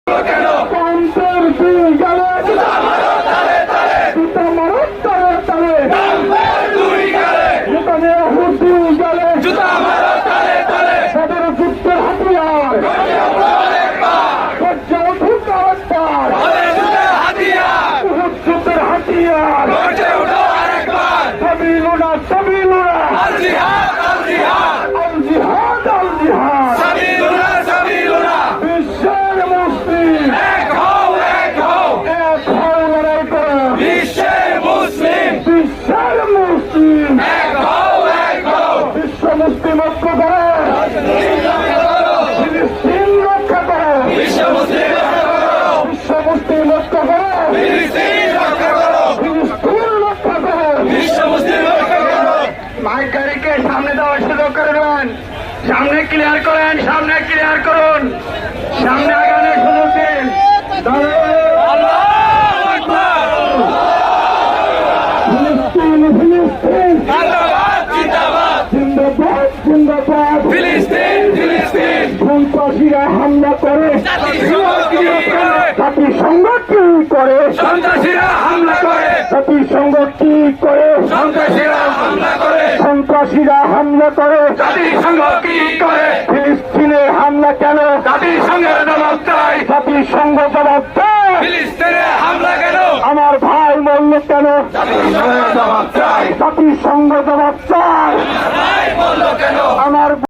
প্রান্তের দুই গালে জুতা মারো তালে তালে নেতানিয়াহুর দুই গালে তাদের যুদ্ধের হাতিয়ার গর্জে উঠুক আরেকবার উহুদ যুদ্ধের হাতিয়ার সাবিলুনা সাবিলুনা আল জিহাদ আল জিহাদ বিশ্বের মুসলিম এক হও লড়াই করো বিশ্বের মুসলিম বিশ্ব মুসলিম ঐক্য করো ফিলিস্তিন রক্ষা করো বিশ্ব মুসলিম ঐক্য করো ফিলিস্তিন রক্ষা করো মাইকারিকে সামনে দেওয়ার সুযোগ করে দেবেন। সামনে ক্লিয়ার করেন, সামনে ক্লিয়ার করুন, সামনে আগানোর সুযোগ দিন। ফিলিস্তিন ফিলিস্তিন জিন্দাবাদ জিন্দাবাদ সন্ত্রাসীরা হামলা করে জাতিসংঘ কি করে সন্ত্রাসীরা হামলা করে জাতিসংঘ কি করে সন্ত্রাসীরা হামলা করে সন্ত্রাসীরা হামলা করে জাতিসংঘ কি করে ফিলিস্তিনে হামলা কেন জাতিসংঘের জবাব চাই জাতিসংঘ জবাব দেয়। ফিলিস্তিনে হামলা কেন আমার ভাই মরল কেন জাতিসংঘের জবাব চাই জাতিসংঘ জবাব চায়। ভাই বললো কেন আমার